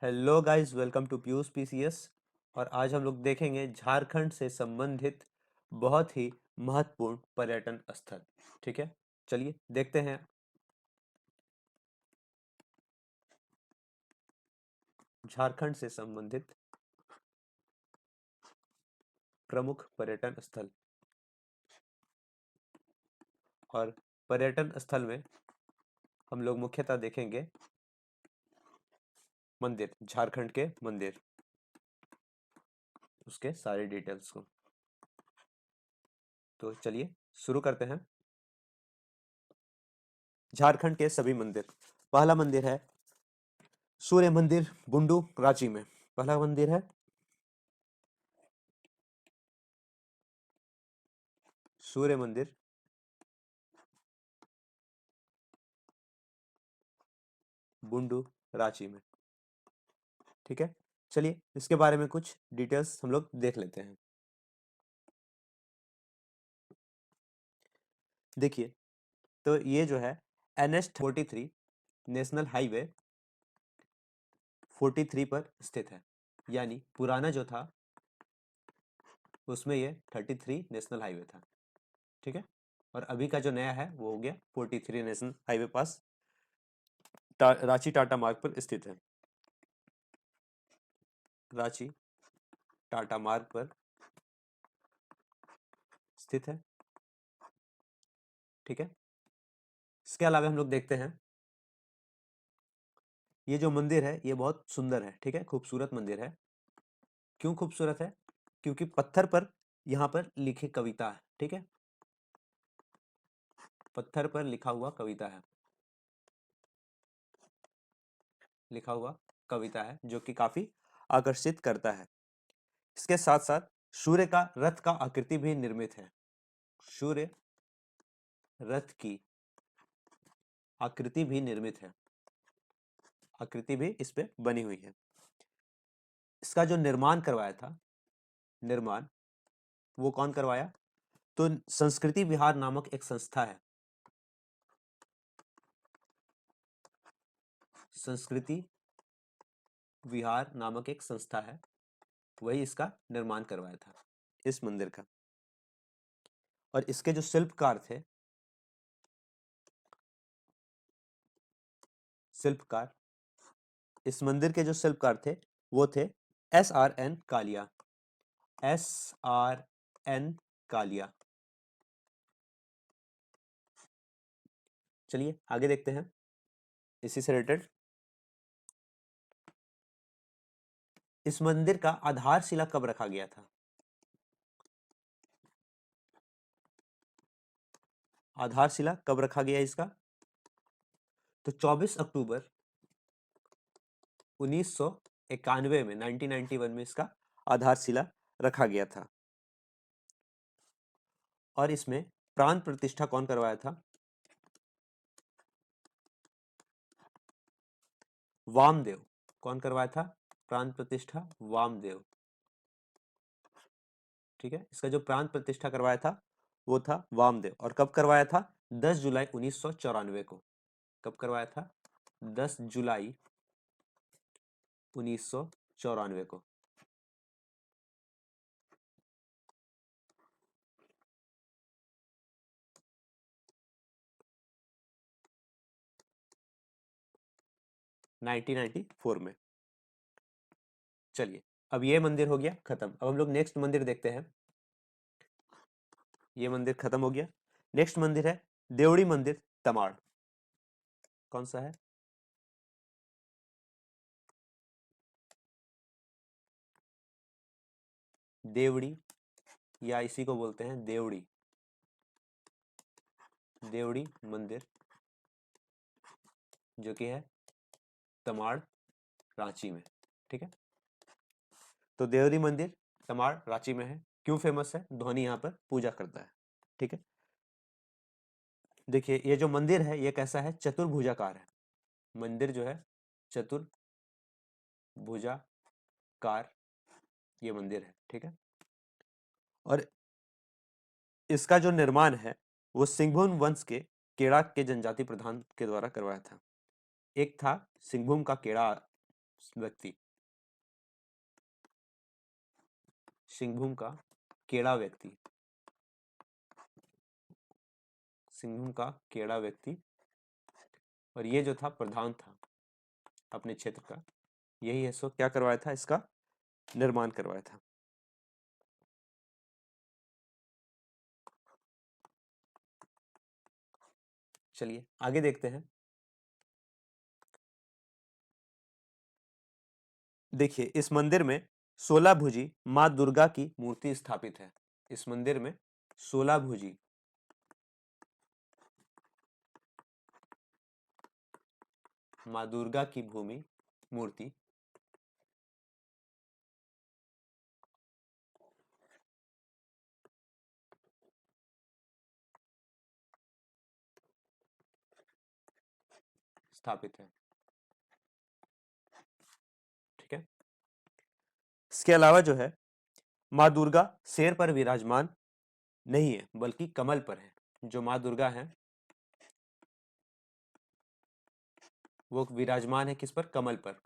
Hello guys, welcome to Piyush PCS. और आज हम लोग देखेंगे झारखंड से संबंधित बहुत ही महत्वपूर्ण पर्यटन स्थल। ठीक है, चलिए देखते हैं। झारखंड से संबंधित प्रमुख पर्यटन स्थल। और पर्यटन स्थल में हम लोग मुख्यतः देखेंगे मंदिर, झारखंड के मंदिर, उसके सारे डिटेल्स को। तो चलिए शुरू करते हैं। झारखंड के सभी मंदिर। पहला मंदिर है सूर्य मंदिर, बुंडू, रांची में। पहला मंदिर है सूर्य मंदिर, बुंडू, रांची में। ठीक है, चलिए इसके बारे में कुछ डिटेल्स हम लोग देख लेते हैं। देखिए, तो ये जो है NH43 नेशनल हाईवे 43 पर स्थित है। यानी पुराना जो था उसमें ये 33 नेशनल हाईवे था। ठीक है, और अभी का जो नया है वो हो गया 43 नेशनल हाईवे पास रांची टाटा मार्ग पर स्थित है। रांची टाटा मार्ग पर स्थित है। ठीक है, इसके अलावा हम लोग देखते हैं ये जो मंदिर है ये बहुत सुंदर है। ठीक है, खूबसूरत मंदिर है। क्यों खूबसूरत है? क्योंकि पत्थर पर यहाँ पर लिखी कविता है। ठीक है, पत्थर पर लिखा हुआ कविता है, लिखा हुआ कविता है जो कि काफी आकर्षित करता है। इसके साथ साथ सूर्य का रथ का आकृति भी निर्मित है। सूर्य रथ की आकृति भी निर्मित है, आकृति भी इस पे बनी हुई है। इसका जो निर्माण करवाया था, निर्माण वो कौन करवाया? तो संस्कृति विहार नामक एक संस्था है। संस्कृति विहार नामक एक संस्था है, वही इसका निर्माण करवाया था, इस मंदिर का। और इसके जो शिल्पकार थे, शिल्पकार, इस मंदिर के जो शिल्पकार थे वो थे SRN कालिया। SRN कालिया। चलिए आगे देखते हैं इसी से रिलेटेड। इस मंदिर का आधारशिला कब रखा गया था? आधारशिला कब रखा गया इसका? तो 24 अक्टूबर 1991 में, 1991 में इसका आधारशिला रखा गया था। और इसमें प्राण प्रतिष्ठा कौन करवाया था? वामदेव। कौन करवाया था प्राण प्रतिष्ठा? वामदेव। ठीक है, इसका जो प्राण प्रतिष्ठा करवाया था वो था वामदेव। और कब करवाया था? 10 जुलाई 1994 को। कब करवाया था? 10 जुलाई 1994 को। नाइनटीन 1994 में। चलिए, अब ये मंदिर हो गया खत्म। अब हम लोग नेक्स्ट मंदिर देखते हैं। ये मंदिर खत्म हो गया। नेक्स्ट मंदिर है देवड़ी मंदिर, तमाड़। कौन सा है? देवड़ी, या इसी को बोलते हैं देवड़ी, देवड़ी मंदिर, जो कि है तमाड़, रांची में। ठीक है, तो देवरी मंदिर तमाड़, रांची में है। क्यों फेमस है? धोनी यहाँ पर पूजा करता है। ठीक है, देखिए ये जो मंदिर है ये कैसा है? चतुर्भुजाकार है। मंदिर जो है चतुर्भुजाकार ये मंदिर है। ठीक है, और इसका जो निर्माण है वो सिंहभूम वंश के केड़ा के जनजाति प्रधान के द्वारा करवाया था। एक था सिंहभूम का केड़ा व्यक्ति, सिंहभूम का केड़ा व्यक्ति, सिंहभूम का केड़ा व्यक्ति, और ये जो था प्रधान था अपने क्षेत्र का, यही है सो क्या करवाया था, इसका निर्माण करवाया था। चलिए आगे देखते हैं। देखिए इस मंदिर में 16 भुजी माँ दुर्गा की मूर्ति स्थापित है। इस मंदिर में 16 भुजी माँ दुर्गा की भूमि मूर्ति स्थापित है। ठीक है, इसके अलावा जो है माँ दुर्गा शेर पर विराजमान नहीं है बल्कि कमल पर है। जो माँ दुर्गा है वो विराजमान है किस पर, कमल पर।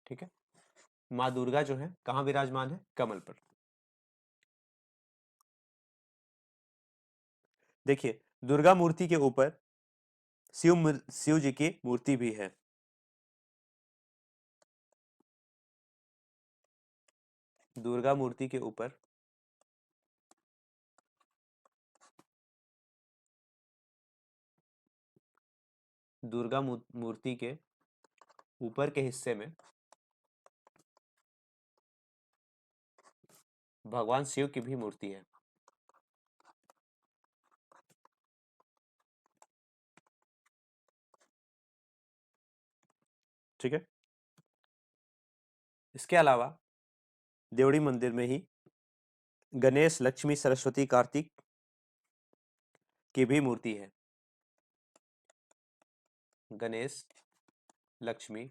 ठीक है, माँ दुर्गा जो है कहाँ विराजमान है, कमल पर। देखिए दुर्गा मूर्ति के ऊपर शिव जी की मूर्ति भी है। दुर्गा मूर्ति के ऊपर दुर्गा मूर्ति के ऊपर के हिस्से में भगवान शिव की भी मूर्ति है। ठीक है, इसके अलावा देवड़ी मंदिर में ही गणेश, लक्ष्मी, सरस्वती, कार्तिक की भी मूर्ति है। गणेश, लक्ष्मी,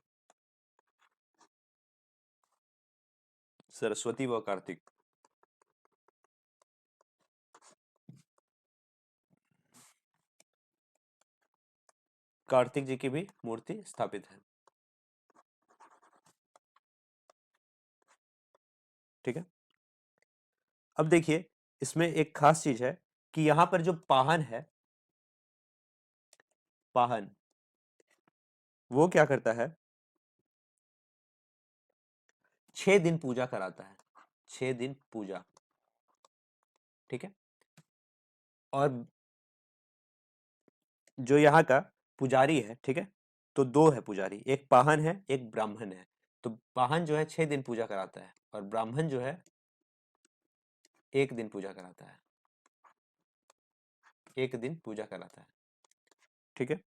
सरस्वती व कार्तिक। कार्तिक जी की भी मूर्ति स्थापित है। ठीक है, अब देखिए इसमें एक खास चीज है कि यहां पर जो पाहन है, पाहन वो क्या करता है, 6 दिन पूजा कराता है। 6 दिन पूजा। ठीक है, और जो यहाँ का पुजारी है, ठीक है, तो दो है पुजारी, एक पाहन है एक ब्राह्मण है। तो पाहन जो है 6 दिन पूजा कराता है और ब्राह्मण जो है 1 दिन पूजा कराता है। 1 दिन पूजा कराता है। ठीक है,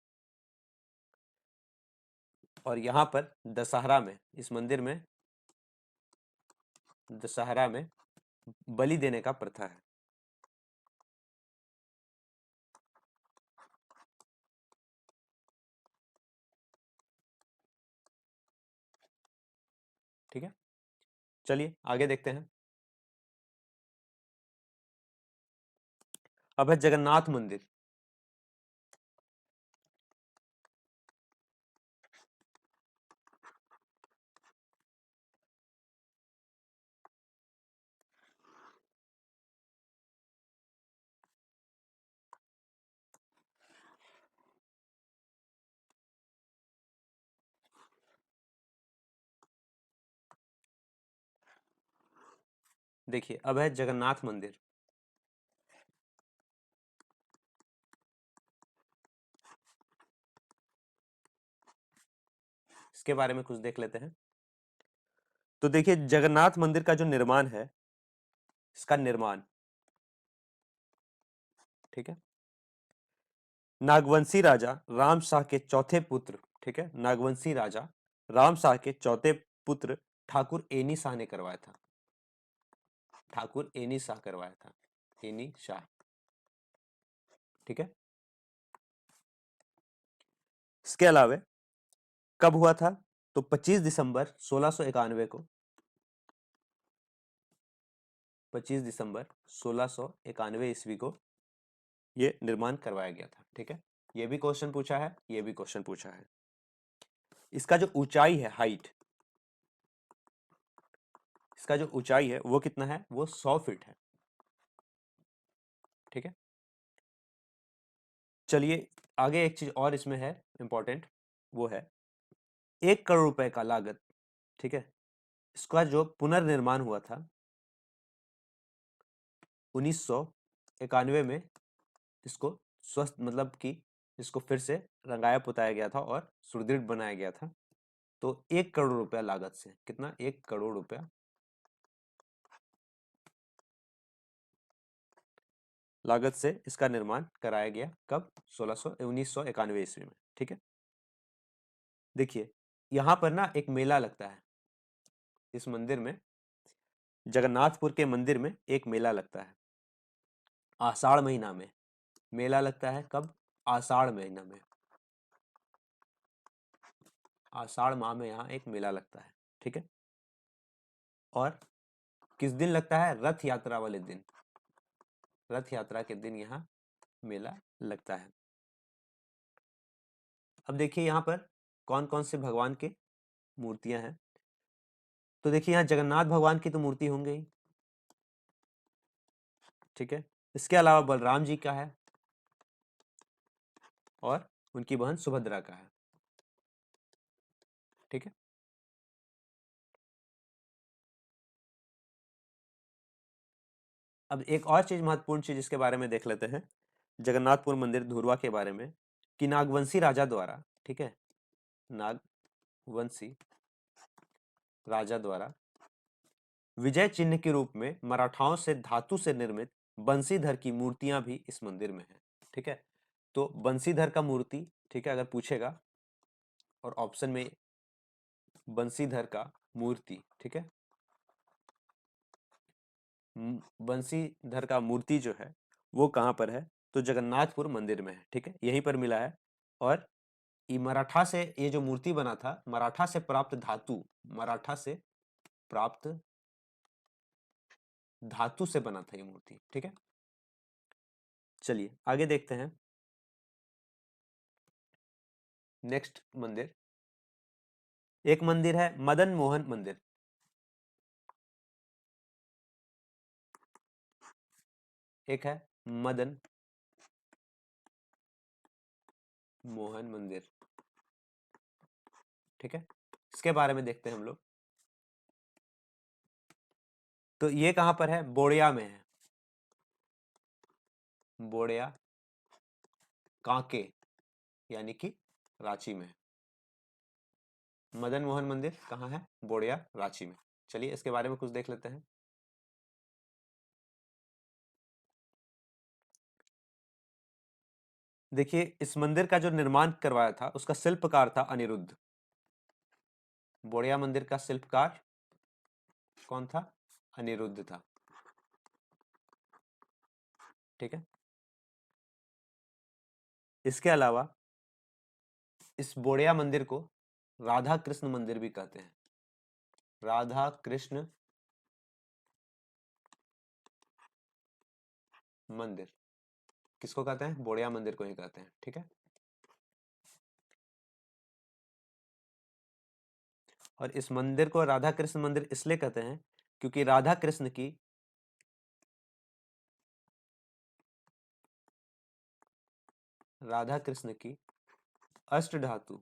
और यहाँ पर दशहरा में, इस मंदिर में दशहरा में बलि देने का प्रथा है। ठीक है, चलिए आगे देखते हैं। अब है जगन्नाथ मंदिर। देखिए अब है जगन्नाथ मंदिर। इसके बारे में कुछ देख लेते हैं। तो देखिए जगन्नाथ मंदिर का जो निर्माण है, इसका निर्माण, ठीक है, नागवंशी राजा राम शाह के चौथे पुत्र, ठीक है, नागवंशी राजा राम शाह के चौथे पुत्र ठाकुर एनी शाह ने करवाया था। ठाकुर एनी शाह करवाया था। एनी शाह। ठीक है, इसके अलावा कब हुआ था, तो 25 दिसंबर 1691 को 25 दिसंबर 1691 ईस्वी को ये निर्माण करवाया गया था। ठीक है, ये भी क्वेश्चन पूछा है, ये भी क्वेश्चन पूछा है। इसका जो ऊंचाई है, हाइट, इसका जो ऊंचाई है वो कितना है, वो 100 फीट है। ठीक है, चलिए आगे एक चीज और इसमें है इंपॉर्टेंट, वो है 1 करोड़ रुपए का लागत। ठीक है, इसका जो पुनर्निर्माण हुआ था 1991 में, इसको स्वस्थ मतलब कि इसको फिर से रंगाया पुताया गया था और सुदृढ़ बनाया गया था। तो 1 करोड़ रुपया लागत से, कितना, 1 करोड़ रुपया लागत से इसका निर्माण कराया गया। कब? 1991 ईस्वी में। ठीक है, देखिए यहां पर ना एक मेला लगता है, इस मंदिर में, जगन्नाथपुर के मंदिर में एक मेला लगता है आषाढ़ महीना में। मेला लगता है कब? आषाढ़ महीना में, आषाढ़ माह में यहाँ एक मेला लगता है। ठीक है, और किस दिन लगता है? रथ यात्रा वाले दिन, रथ यात्रा के दिन यहाँ मेला लगता है। अब देखिए यहाँ पर कौन कौन से भगवान के मूर्तियां हैं। तो देखिए यहाँ जगन्नाथ भगवान की तो मूर्ति होंगी ही। ठीक है, इसके अलावा बलराम जी का है और उनकी बहन सुभद्रा का है। ठीक है, अब एक और चीज, महत्वपूर्ण चीज इसके बारे में देख लेते हैं, जगन्नाथपुर मंदिर धुरवा के बारे में, कि नागवंशी राजा द्वारा, ठीक है, नागवंशी राजा द्वारा विजय चिन्ह के रूप में मराठाओं से धातु से निर्मित बंशीधर की मूर्तियां भी इस मंदिर में है। ठीक है, तो बंशीधर का मूर्ति, ठीक है, अगर पूछेगा और ऑप्शन में बंशीधर का मूर्ति, ठीक है, बंशीधर का मूर्ति जो है वो कहाँ पर है? तो जगन्नाथपुर मंदिर में है। ठीक है, यहीं पर मिला है। और ये मराठा से, ये जो मूर्ति बना था, मराठा से प्राप्त धातु, मराठा से प्राप्त धातु से बना था ये मूर्ति। ठीक है, चलिए आगे देखते हैं। नेक्स्ट मंदिर, एक मंदिर है मदन मोहन मंदिर। एक है मदन मोहन मंदिर। ठीक है, इसके बारे में देखते हैं हम लोग। तो ये कहां पर है? बोड़िया में है, बोड़िया कांके, यानी कि रांची में है। मदन मोहन मंदिर कहाँ है? बोड़िया, रांची में। चलिए इसके बारे में कुछ देख लेते हैं। देखिए इस मंदिर का जो निर्माण करवाया था उसका शिल्पकार था अनिरुद्ध। बोड़िया मंदिर का शिल्पकार कौन था? अनिरुद्ध था। ठीक है, इसके अलावा इस बोड़िया मंदिर को राधा कृष्ण मंदिर भी कहते हैं। राधा कृष्ण मंदिर किसको कहते हैं? बोड़िया मंदिर को ही कहते हैं। ठीक है, और इस मंदिर को राधा कृष्ण मंदिर इसलिए कहते हैं क्योंकि राधा कृष्ण की अष्टधातु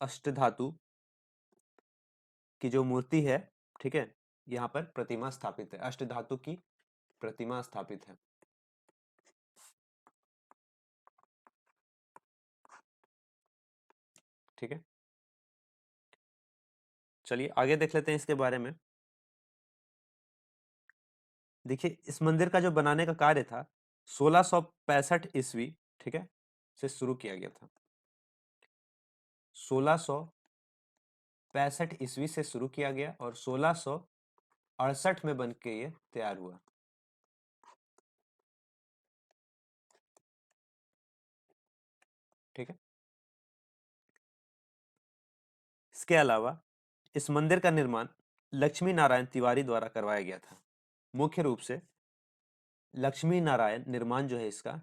अष्टधातु की जो मूर्ति है, ठीक है, यहाँ पर प्रतिमा स्थापित है, अष्टधातु की प्रतिमा स्थापित है। ठीक है, चलिए आगे देख लेते हैं इसके बारे में। देखिए इस मंदिर का जो बनाने का कार्य था 1665 ईस्वी, ठीक है, से शुरू किया गया था। 1665 ईस्वी से शुरू किया गया और 1668 में बन के ये तैयार हुआ। ठीक है, इसके अलावा इस मंदिर का निर्माण लक्ष्मी नारायण तिवारी द्वारा करवाया गया था। मुख्य रूप से लक्ष्मी नारायण निर्माण जो है इसका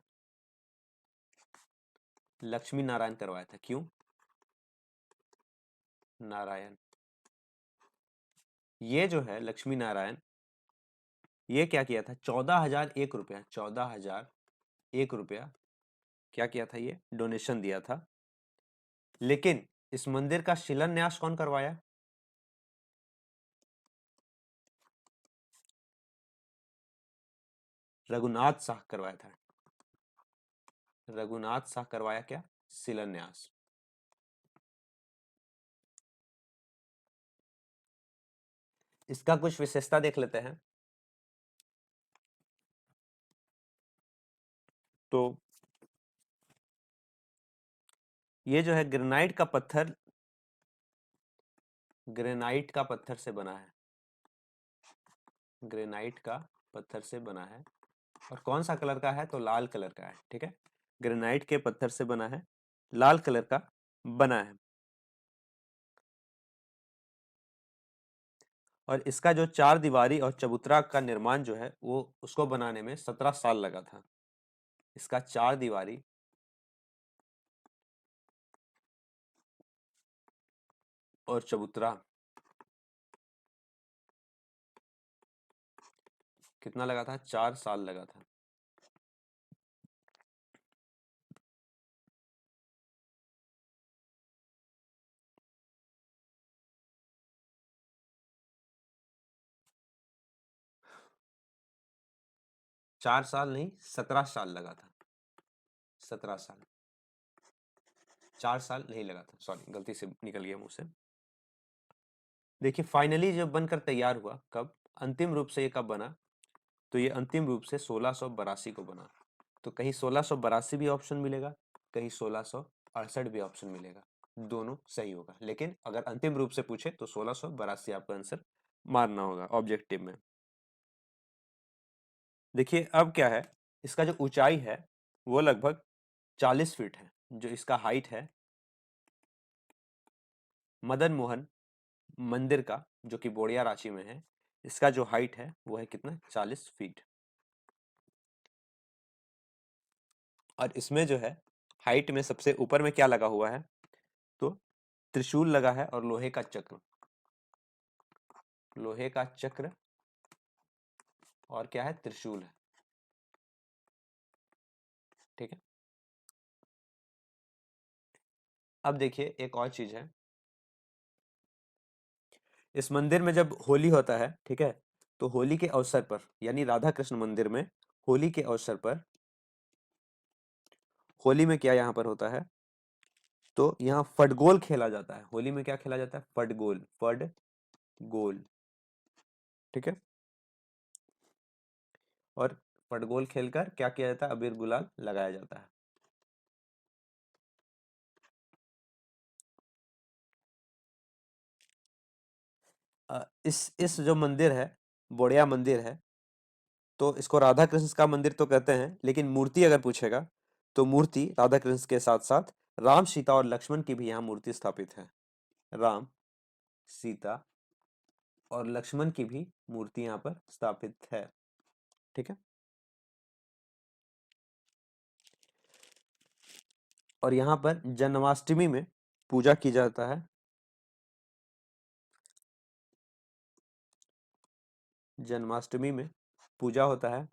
लक्ष्मी नारायण करवाया था। क्यों नारायण? ये जो है लक्ष्मी नारायण, ये क्या किया था? 14,001 रुपया, 14,001 रुपया क्या किया था? ये डोनेशन दिया था। लेकिन इस मंदिर का शिलान्यास कौन करवाया? रघुनाथ शाह करवाया था। रघुनाथ शाह करवाया क्या? शिलान्यास। इसका कुछ विशेषता देख लेते हैं। तो ये जो है ग्रेनाइट का पत्थर से बना है। ग्रेनाइट का पत्थर से बना है। और कौन सा कलर का है? तो लाल कलर का है। ठीक है, ग्रेनाइट के पत्थर से बना है, लाल कलर का बना है। और इसका जो चार दीवारी और चबूतरा का निर्माण जो है वो उसको बनाने में 17 साल लगा था। इसका चार दीवारी और चबूतरा कितना लगा था? 4 साल लगा था। चार साल नहीं, 17 साल लगा था। 17 साल, 4 साल नहीं लगा था। सॉरी, गलती से निकल गया मुंह से। देखिए फाइनली जब बनकर तैयार हुआ, कब अंतिम रूप से ये कब बना? तो ये अंतिम रूप से 1682 को बना। तो कहीं 1682 भी ऑप्शन मिलेगा, कहीं 1668 भी ऑप्शन मिलेगा। दोनों सही होगा, लेकिन अगर अंतिम रूप से पूछे तो 1682 आपका आंसर मारना होगा ऑब्जेक्टिव में। देखिए अब क्या है, इसका जो ऊंचाई है वो लगभग 40 फीट है। जो इसका हाइट है मदन मोहन मंदिर का, जो कि बोड़िया रांची में है, इसका जो हाइट है वो है कितना? 40 फीट। और इसमें जो है हाइट में सबसे ऊपर में क्या लगा हुआ है? तो त्रिशूल लगा है और लोहे का चक्र। लोहे का चक्र और क्या है? त्रिशूल है। ठीक है, अब देखिए एक और चीज है। इस मंदिर में जब होली होता है, ठीक है, तो होली के अवसर पर, यानी राधा कृष्ण मंदिर में होली के अवसर पर, होली में क्या यहाँ पर होता है? तो यहाँ फटगोल खेला जाता है। होली में क्या खेला जाता है? फटगोल। फटगोल। ठीक है, और फटगोल खेलकर क्या किया जाता है? अबीर गुलाल लगाया जाता है। इस जो मंदिर है, बोड़िया मंदिर है, तो इसको राधा कृष्ण का मंदिर तो कहते हैं, लेकिन मूर्ति अगर पूछेगा तो मूर्ति राधा कृष्ण के साथ साथ राम, सीता और लक्ष्मण की भी यहाँ मूर्ति स्थापित है। राम, सीता और लक्ष्मण की भी मूर्ति यहाँ पर स्थापित है। ठीक है, और यहाँ पर जन्माष्टमी में पूजा की जाता है। जन्माष्टमी में पूजा होता है।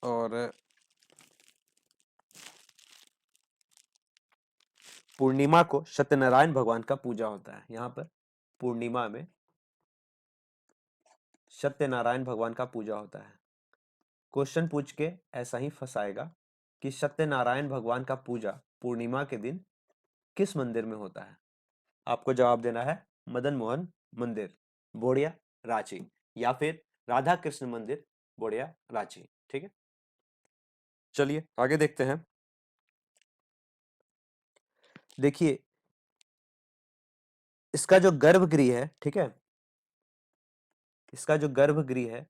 और पूर्णिमा को सत्यनारायण भगवान का पूजा होता है। यहाँ पर पूर्णिमा में सत्यनारायण भगवान का पूजा होता है। क्वेश्चन पूछ के ऐसा ही फंसाएगा कि सत्यनारायण भगवान का पूजा पूर्णिमा के दिन किस मंदिर में होता है? आपको जवाब देना है मदन मोहन मंदिर, बोड़िया, रांची, या फिर राधा कृष्ण मंदिर, बोड़िया, रांची। ठीक है, चलिए आगे देखते हैं। देखिए इसका जो गर्भगृह है, ठीक है, इसका जो गर्भगृह है,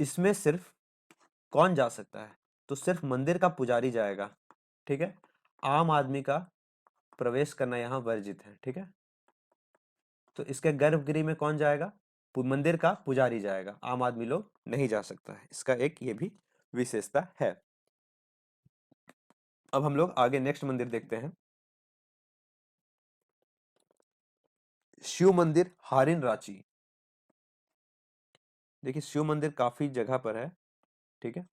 इसमें सिर्फ कौन जा सकता है? तो सिर्फ मंदिर का पुजारी जाएगा, ठीक है। आम आदमी का प्रवेश करना यहाँ वर्जित है, ठीक है। तो इसके गर्भगृह में कौन जाएगा? मंदिर का पुजारी जाएगा, आम आदमी लोग नहीं जा सकता है। इसका एक ये भी विशेषता है। अब हम लोग आगे नेक्स्ट मंदिर देखते हैं। शिव मंदिर हारिन रांची। देखिए शिव मंदिर काफी जगह पर है, ठीक है।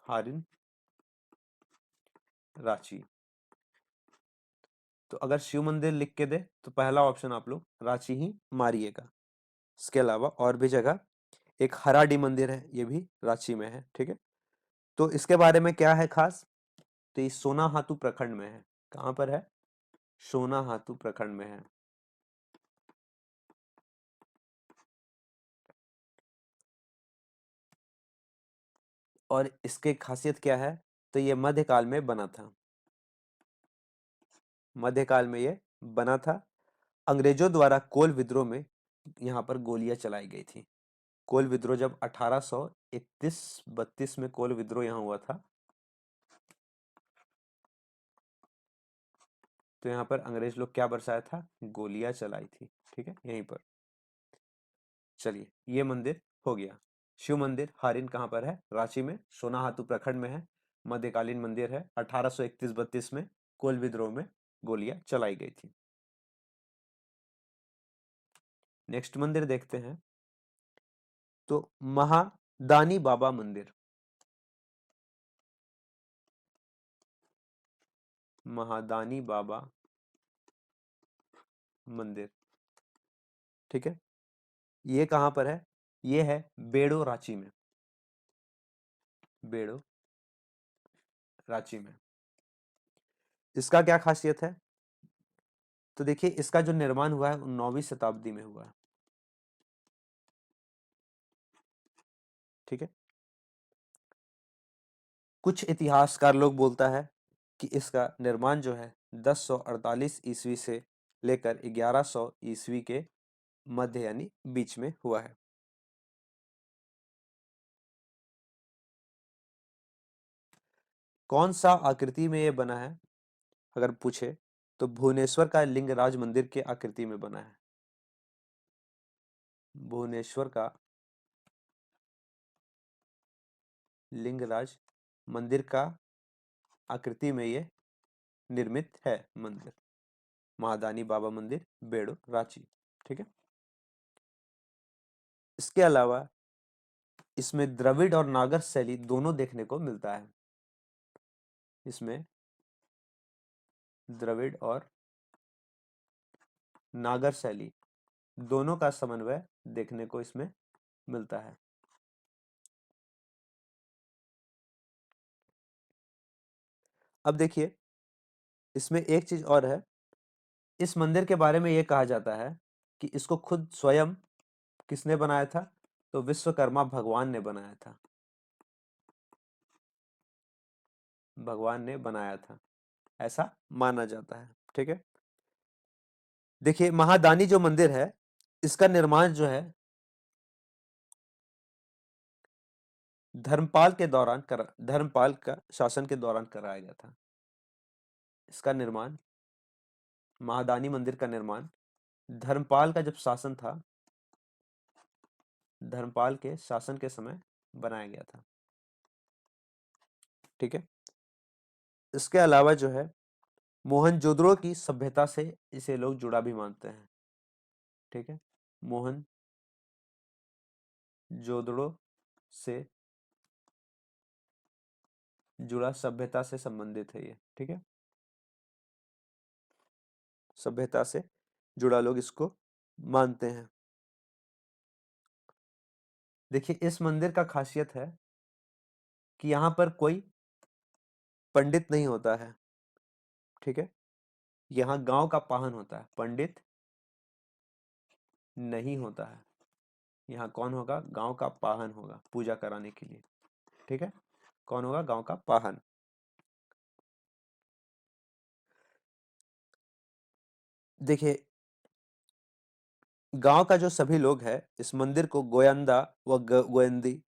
हारिन रांची। तो अगर शिव मंदिर लिख के दे तो पहला ऑप्शन आप लोग रांची ही मारिएगा। इसके अलावा और भी जगह, एक हराडी मंदिर है, ये भी रांची में है, ठीक है। तो इसके बारे में क्या है खास? तो ये सोनाहातू प्रखंड में है। कहां पर है? सोनाहातू प्रखंड में है। और इसके खासियत क्या है? तो ये मध्यकाल में बना था। मध्यकाल में ये बना था। अंग्रेजों द्वारा कोल विद्रोह में यहाँ पर गोलियां चलाई गई थी। कोल विद्रोह जब 1831-32 में कोल विद्रोह यहाँ हुआ था, तो यहाँ पर अंग्रेज लोग क्या बरसाया था? गोलियां चलाई थी, ठीक है, यहीं पर। चलिए ये मंदिर हो गया। शिव मंदिर हारिन कहाँ पर है? रांची में, सोनाहातू प्रखंड में है। मध्यकालीन मंदिर है, 1831-32 में कोल विद्रोह में गोलियां चलाई गई थी। नेक्स्ट मंदिर देखते हैं। तो महादानी बाबा मंदिर। महादानी बाबा मंदिर, ठीक है। ये कहां पर है? ये है बेड़ो रांची में। बेड़ो रांची में। इसका क्या खासियत है? तो देखिए इसका जो निर्माण हुआ है 9वीं शताब्दी में हुआ है, ठीक है। कुछ इतिहासकार लोग बोलता है कि इसका निर्माण जो है 1048 ईस्वी से लेकर 1100 ईस्वी के मध्य यानी बीच में हुआ है। कौन सा आकृति में ये बना है अगर पूछे, तो भुवनेश्वर का लिंगराज मंदिर के आकृति में बना है। भुवनेश्वर का लिंगराज मंदिर का आकृति में ये निर्मित है मंदिर। महादानी बाबा मंदिर, बेड़ो रांची, ठीक है। इसके अलावा इसमें द्रविड़ और नागर शैली दोनों देखने को मिलता है। इसमें द्रविड़ और नागर शैली दोनों का समन्वय देखने को इसमें मिलता है। अब देखिए इसमें एक चीज और है। इस मंदिर के बारे में यह कहा जाता है कि इसको खुद स्वयं किसने बनाया था? तो विश्वकर्मा भगवान ने बनाया था। भगवान ने बनाया था, ऐसा माना जाता है, ठीक है। देखिए महादानी जो मंदिर है, इसका निर्माण जो है धर्मपाल का शासन के दौरान कराया गया था। इसका निर्माण, महादानी मंदिर का निर्माण धर्मपाल का जब शासन था, धर्मपाल के शासन के समय बनाया गया था, ठीक है। इसके अलावा जो है मोहनजोदड़ो की सभ्यता से इसे लोग जुड़ा भी मानते हैं, ठीक है। मोहनजोदड़ो से जुड़ा, सभ्यता से संबंधित है ये, ठीक है। सभ्यता से जुड़ा लोग इसको मानते हैं। देखिए इस मंदिर का खासियत है कि यहाँ पर कोई पंडित नहीं होता है, ठीक है। यहाँ गांव का पाहन होता है, पंडित नहीं होता है। यहाँ कौन होगा? गांव का पाहन होगा पूजा कराने के लिए, ठीक है। कौन होगा? गांव का पाहन। देखिए गांव का जो सभी लोग हैं इस मंदिर को गोयंदा व गोयंदी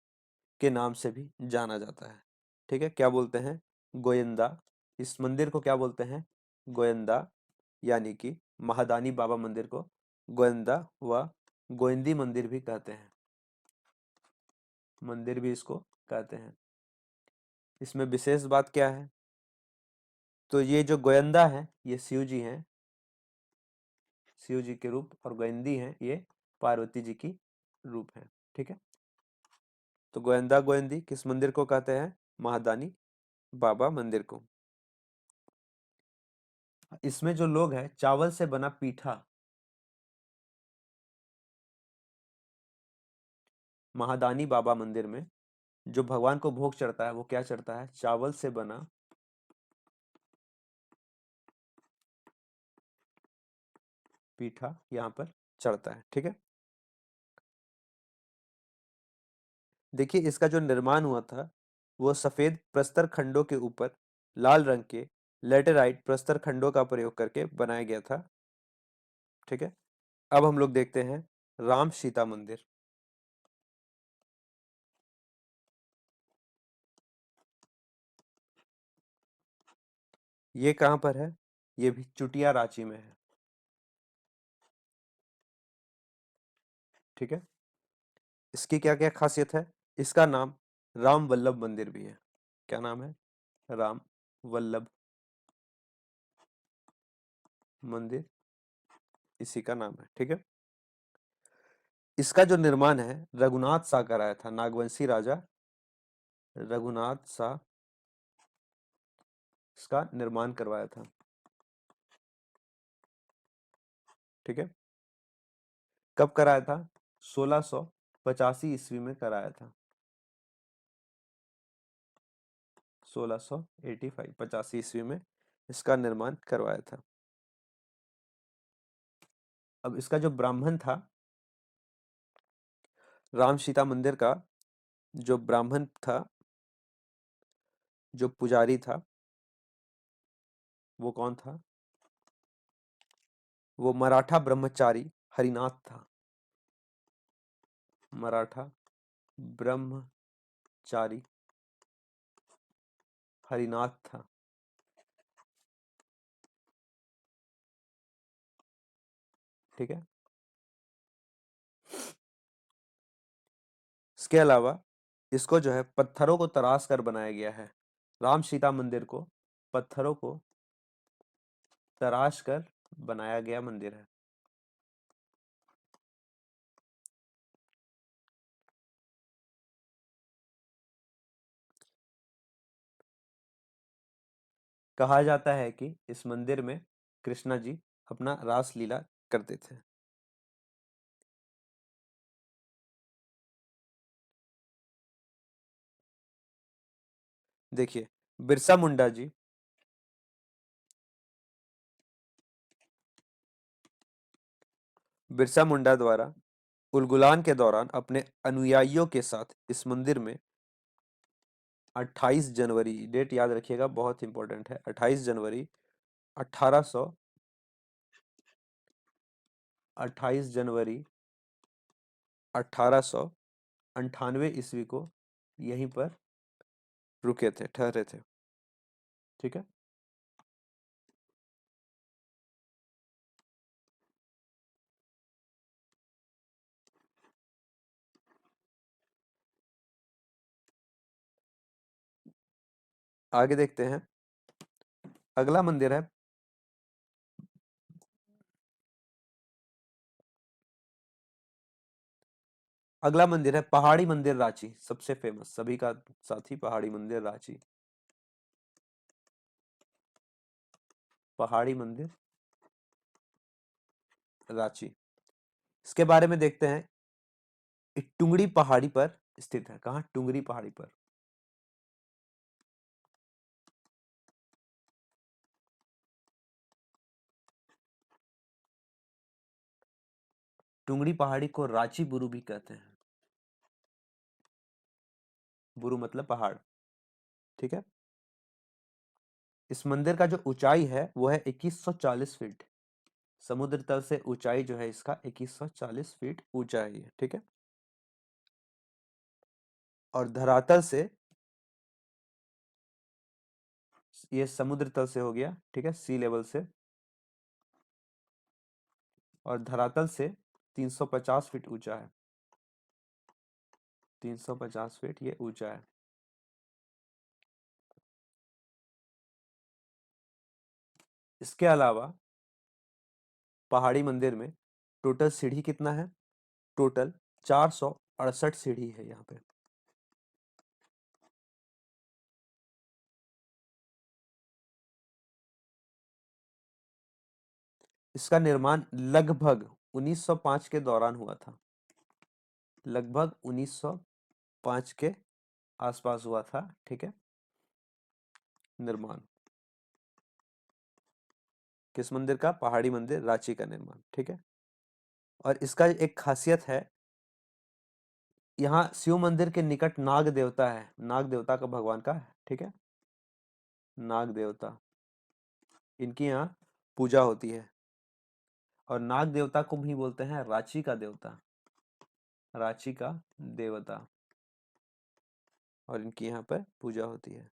के नाम से भी जाना जाता है। ठीक है, क्या बोलते हैं? गोयंदा। इस मंदिर को क्या बोलते हैं? गोयंदा, यानी कि महादानी बाबा मंदिर को गोयंदा व गोयंदी मंदिर भी कहते हैं। मंदिर भी इसको कहते हैं। इसमें विशेष बात क्या है? तो ये जो गोयंदा है ये शिव जी हैं, शिव जी के रूप, और गोयंदी हैं ये पार्वती जी की रूप है। ठीक है, तो गोयंदा गोयंदी किस मंदिर को कहते हैं? महादानी बाबा मंदिर को। इसमें जो लोग हैं, चावल से बना पीठा, महादानी बाबा मंदिर में जो भगवान को भोग चढ़ता है वो क्या चढ़ता है? चावल से बना पीठा यहाँ पर चढ़ता है। ठीक है, देखिए इसका जो निर्माण हुआ था वो सफेद प्रस्तर खंडों के ऊपर लाल रंग के लेटेराइट प्रस्तर खंडों का प्रयोग करके बनाया गया था। ठीक है, अब हम लोग देखते हैं राम सीता मंदिर। ये कहाँ पर है? ये भी चुटिया रांची में है। ठीक है, इसकी क्या क्या खासियत है? इसका नाम राम वल्लभ मंदिर भी है। क्या नाम है? राम वल्लभ मंदिर इसी का नाम है। ठीक है, इसका जो निर्माण है रघुनाथ शाह कराया था, नागवंशी राजा रघुनाथ शाह इसका निर्माण करवाया था। ठीक है, कब कराया था? 1685 ईस्वी में कराया था। 1685 85 ईस्वी में इसका निर्माण करवाया था। अब इसका जो ब्राह्मण था, राम सीता मंदिर का जो ब्राह्मण था, जो पुजारी था, वो कौन था? वो मराठा ब्रह्मचारी हरिनाथ था। मराठा ब्रह्मचारी हरिनाथ था। ठीक है, इसके अलावा इसको जो है पत्थरों को तराश कर बनाया गया है। राम सीता मंदिर को पत्थरों को तराश कर बनाया गया मंदिर है। कहा जाता है कि इस मंदिर में कृष्णा जी अपना रास लीला करते थे। देखिए बिरसा मुंडा जी, बिरसा मुंडा द्वारा उलगुलान के दौरान अपने अनुयायियों के साथ इस मंदिर में 28 जनवरी, डेट याद रखिएगा बहुत इंपॉर्टेंट है, 28 जनवरी 1800 28 जनवरी 1898 ईस्वी को यहीं पर रुके थे, ठहरे थे। ठीक है, आगे देखते हैं। अगला मंदिर है, अगला मंदिर है पहाड़ी मंदिर रांची, सबसे फेमस सभी का साथी पहाड़ी मंदिर रांची। पहाड़ी मंदिर रांची, इसके बारे में देखते हैं। ये टुंगड़ी पहाड़ी पर स्थित है। कहाँ? टुंगरी पहाड़ी पर। टुंगड़ी पहाड़ी को रांची बुरु भी कहते हैं। बुरु मतलब पहाड़। ठीक है, इस मंदिर का जो ऊंचाई है वो है 2140 फीट। समुद्र तल से ऊंचाई जो है इसका 2140 फीट ऊंचाई है। ठीक है, और धरातल से, ये समुद्र तल से हो गया, ठीक है, सी लेवल से, और धरातल से 350 फीट ऊंचा है। 350 फीट ये ऊंचा है। इसके अलावा पहाड़ी मंदिर में टोटल सीढ़ी कितना है? टोटल 468 सीढ़ी है यहाँ पे। इसका निर्माण लगभग 1905 के दौरान हुआ था। लगभग 1905 के आसपास हुआ था, ठीक है, निर्माण। किस मंदिर का? पहाड़ी मंदिर रांची का निर्माण, ठीक है। और इसका एक खासियत है, यहाँ शिव मंदिर के निकट नाग देवता है, नाग देवता का भगवान का है, ठीक है, नाग देवता, इनकी यहाँ पूजा होती है। और नाग देवता को भी बोलते हैं रांची का देवता, रांची का देवता, और इनकी यहाँ पर पूजा होती है।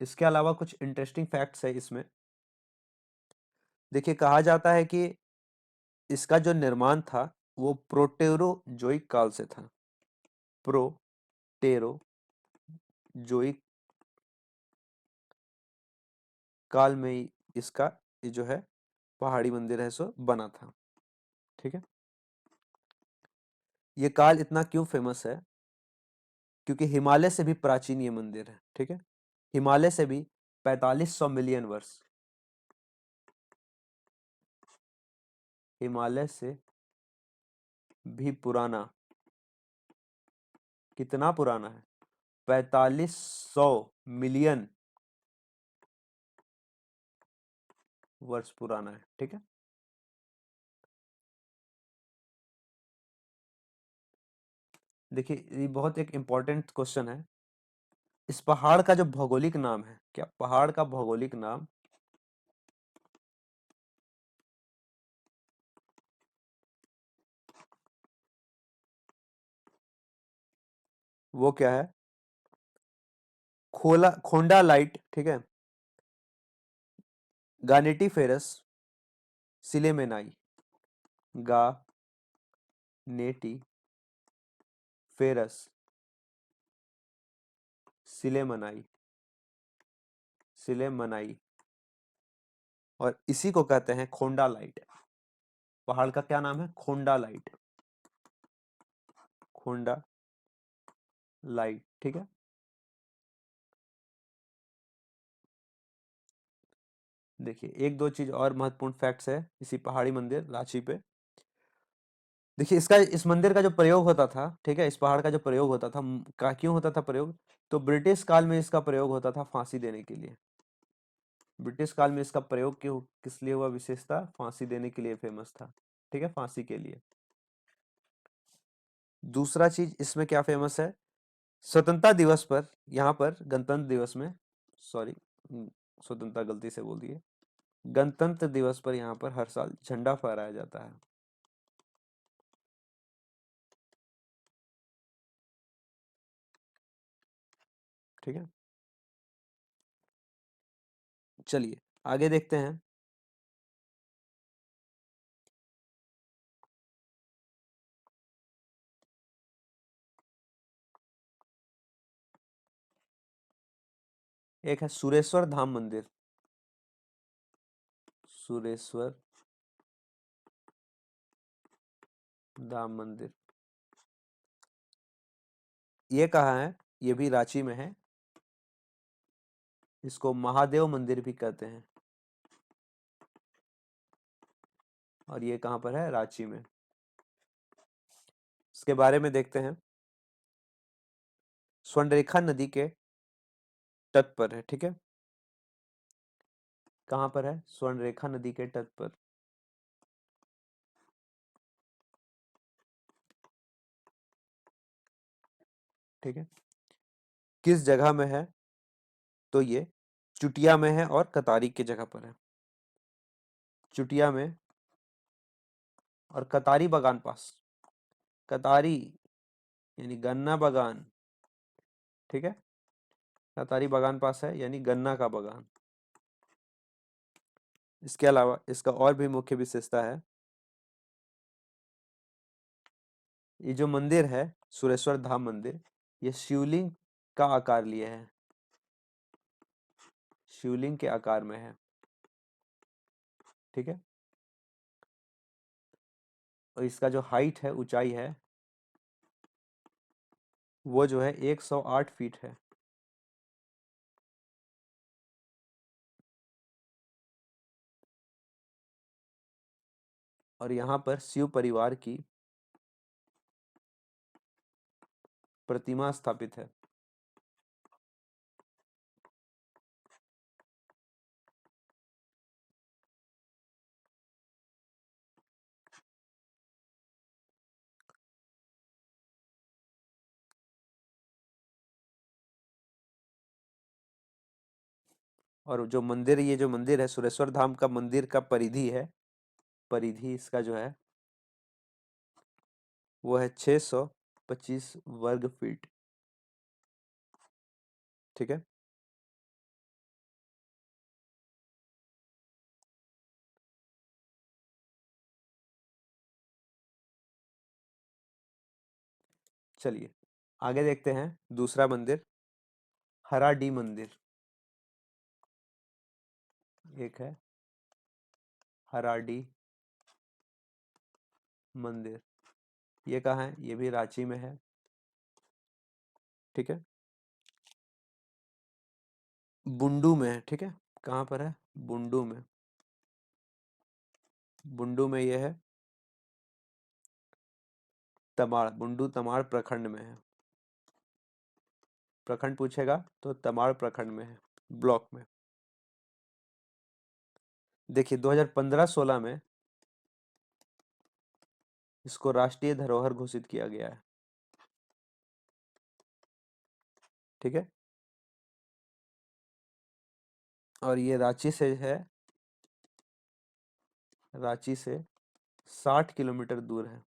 इसके अलावा कुछ इंटरेस्टिंग फैक्ट्स है इसमें। देखिए, कहा जाता है कि इसका जो निर्माण था वो प्रोटेरोजोइक काल से था। प्रोटेरोजोइक काल में ही इसका ये जो है पहाड़ी मंदिर है सो बना था, ठीक है। ये काल इतना क्यों फेमस है? क्योंकि हिमालय से भी प्राचीन ये मंदिर है, ठीक है। हिमालय से भी 4500 मिलियन वर्ष, हिमालय से भी पुराना। कितना पुराना है? 4500 मिलियन वर्ष पुराना है, ठीक है। देखिए, ये बहुत एक इंपॉर्टेंट क्वेश्चन है। इस पहाड़ का जो भौगोलिक नाम है, क्या पहाड़ का भौगोलिक नाम वो क्या है? खोंडा लाइट, ठीक है, गानेटिफेरस सिलेमेनाई, गा नेटी फेरस सिलेमनाई, सिलेमनाई, और इसी को कहते हैं खोंडा लाइट। पहाड़ का क्या नाम है? खोंडा लाइट, खोंडा लाइट, ठीक है। देखिए, एक दो चीज और महत्वपूर्ण फैक्ट्स है इसी पहाड़ी मंदिर रांची पे। देखिए, इसका इस मंदिर का जो प्रयोग होता था, ठीक है, इस पहाड़ का जो प्रयोग होता था, क्यों होता था प्रयोग? तो ब्रिटिश काल में इसका प्रयोग होता था फांसी देने के लिए। ब्रिटिश काल में इसका प्रयोग क्यों, किस लिए हुआ? विशेषता फांसी देने के लिए फेमस था, ठीक है, फांसी के लिए। दूसरा चीज इसमें क्या फेमस है? स्वतंत्रता दिवस पर, यहाँ पर गणतंत्र दिवस में, सॉरी, स्वतंत्रता गलती से बोल दिए, गणतंत्र दिवस पर यहाँ पर हर साल झंडा फहराया जाता है, ठीक है। चलिए आगे देखते हैं। एक है सुरेश्वर धाम मंदिर, सुरेश्वर धाम मंदिर, ये कहाँ है? ये भी रांची में है। इसको महादेव मंदिर भी कहते हैं, और ये कहाँ पर है? रांची में। इसके बारे में देखते हैं। स्वर्णरेखा नदी के तट पर है, ठीक है। कहाँ पर है? स्वर्णरेखा नदी के तट पर, ठीक है। किस जगह में है? तो ये चुटिया में है और कतारी की जगह पर है। चुटिया में और कतारी बागान पास, कतारी यानी गन्ना बगान, ठीक है, कतारी बगान पास है यानी गन्ना का बगान। इसके अलावा इसका और भी मुख्य विशेषता है, ये जो मंदिर है सुरेश्वर धाम मंदिर, ये शिवलिंग का आकार लिए है, शिवलिंग के आकार में है, ठीक है। और इसका जो हाइट है, ऊंचाई है, वो जो है 108 फीट है। और यहाँ पर शिव परिवार की प्रतिमा स्थापित है। और जो मंदिर, ये जो मंदिर है सुरेश्वर धाम का मंदिर का परिधि है, परिधि इसका जो है वो है 625 वर्ग फीट, ठीक है। चलिए आगे देखते हैं दूसरा मंदिर, हराडी मंदिर। एक है हराडी मंदिर, ये कहाँ है, ये भी रांची में है, ठीक है, बुंडू में है, ठीक है। कहाँ पर है, बुंडू में, बुंडू में ये है, तमाड़, बुंडू तमाड़ प्रखंड में है। प्रखंड पूछेगा तो तमाड़ प्रखंड में है, ब्लॉक में। देखिए 2015-16 में इसको राष्ट्रीय धरोहर घोषित किया गया है, ठीक है। और ये रांची से है, रांची से 60 किलोमीटर दूर है,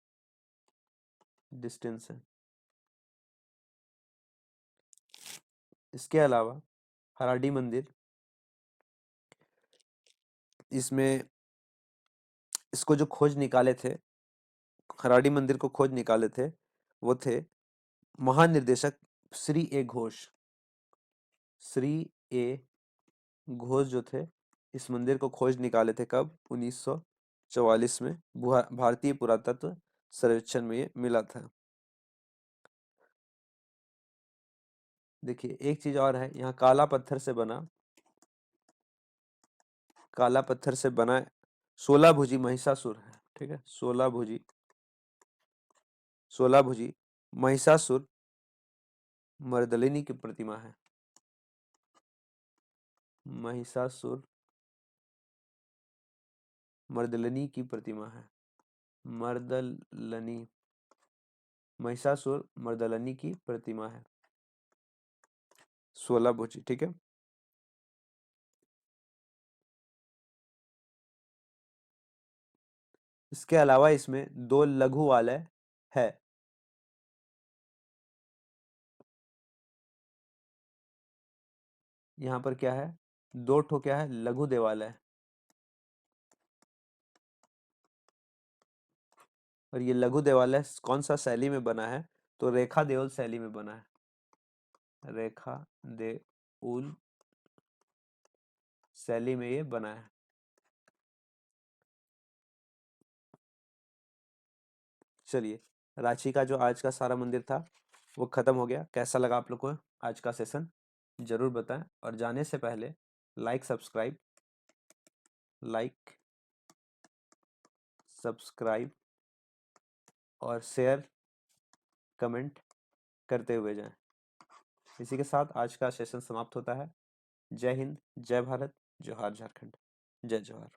डिस्टेंस है। इसके अलावा हराडी मंदिर, इसमें इसको जो खोज निकाले थे, हराडी मंदिर को खोज निकाले थे, वो थे महानिर्देशक श्री ए घोष, श्री ए घोष जो थे, इस मंदिर को खोज निकाले थे कब, 1944 में, भारतीय पुरातत्व सर्वेक्षण में ये मिला था। देखिए एक चीज और है, यहाँ काला पत्थर से बना, काला पत्थर से बना 16 भुजी महिषासुर है, ठीक है, 16 भुजी, 16 भुजी महिषासुर मर्दलिनी की प्रतिमा है, महिषासुर मर्दलिनी की प्रतिमा है, मर्दलनी, महिषासुर मर्दलनी की प्रतिमा है, 16 भुजी, ठीक है। इसके अलावा इसमें 2 लघु आलय है, यहाँ पर क्या है, 2 ठो क्या है, लघु देवालय। और ये लघु देवालय कौन सा शैली में बना है, तो रेखा देउल शैली में बना है, रेखा देउल शैली में ये बना है। चलिए रांची का जो आज का सारा मंदिर था वो खत्म हो गया। कैसा लगा आप लोग को आज का सेशन, जरूर बताएं। और जाने से पहले लाइक सब्सक्राइब और शेयर कमेंट करते हुए जाएं। इसी के साथ आज का सेशन समाप्त होता है। जय हिंद, जय भारत, जोहार झारखंड, जय जोहार।